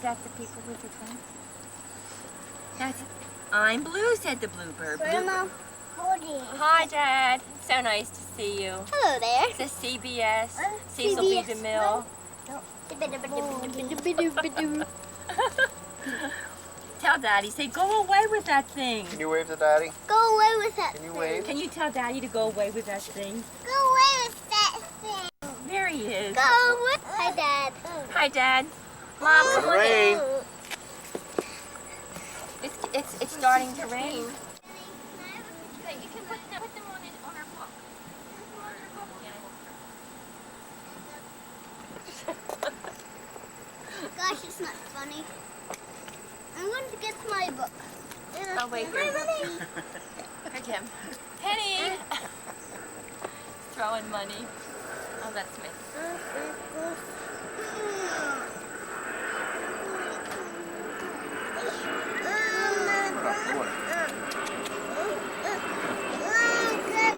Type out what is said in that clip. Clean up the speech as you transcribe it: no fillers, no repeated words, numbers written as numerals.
that the people with the phone? That's, I'm Blue, said the bluebird. Grandma, hold it. Hi, Dad. So nice to see you. Hello there. It's a CBS. Cecil B. CBS. DeMille. Tell Daddy, say, go away with that thing. Can you wave to Daddy? Go away with that Can you thing. wave? Can you tell Daddy to go away with that thing? Go away with that thing. There he is. Go away. Hi, Dad. Hi, Dad. Mom, come on Rain. in. It's starting to rain. You can put them on our book. Gosh, it's not funny. I'm going to get my book. Oh, wait, My money. For Jim. Penny! Throwing money. Oh, that's me.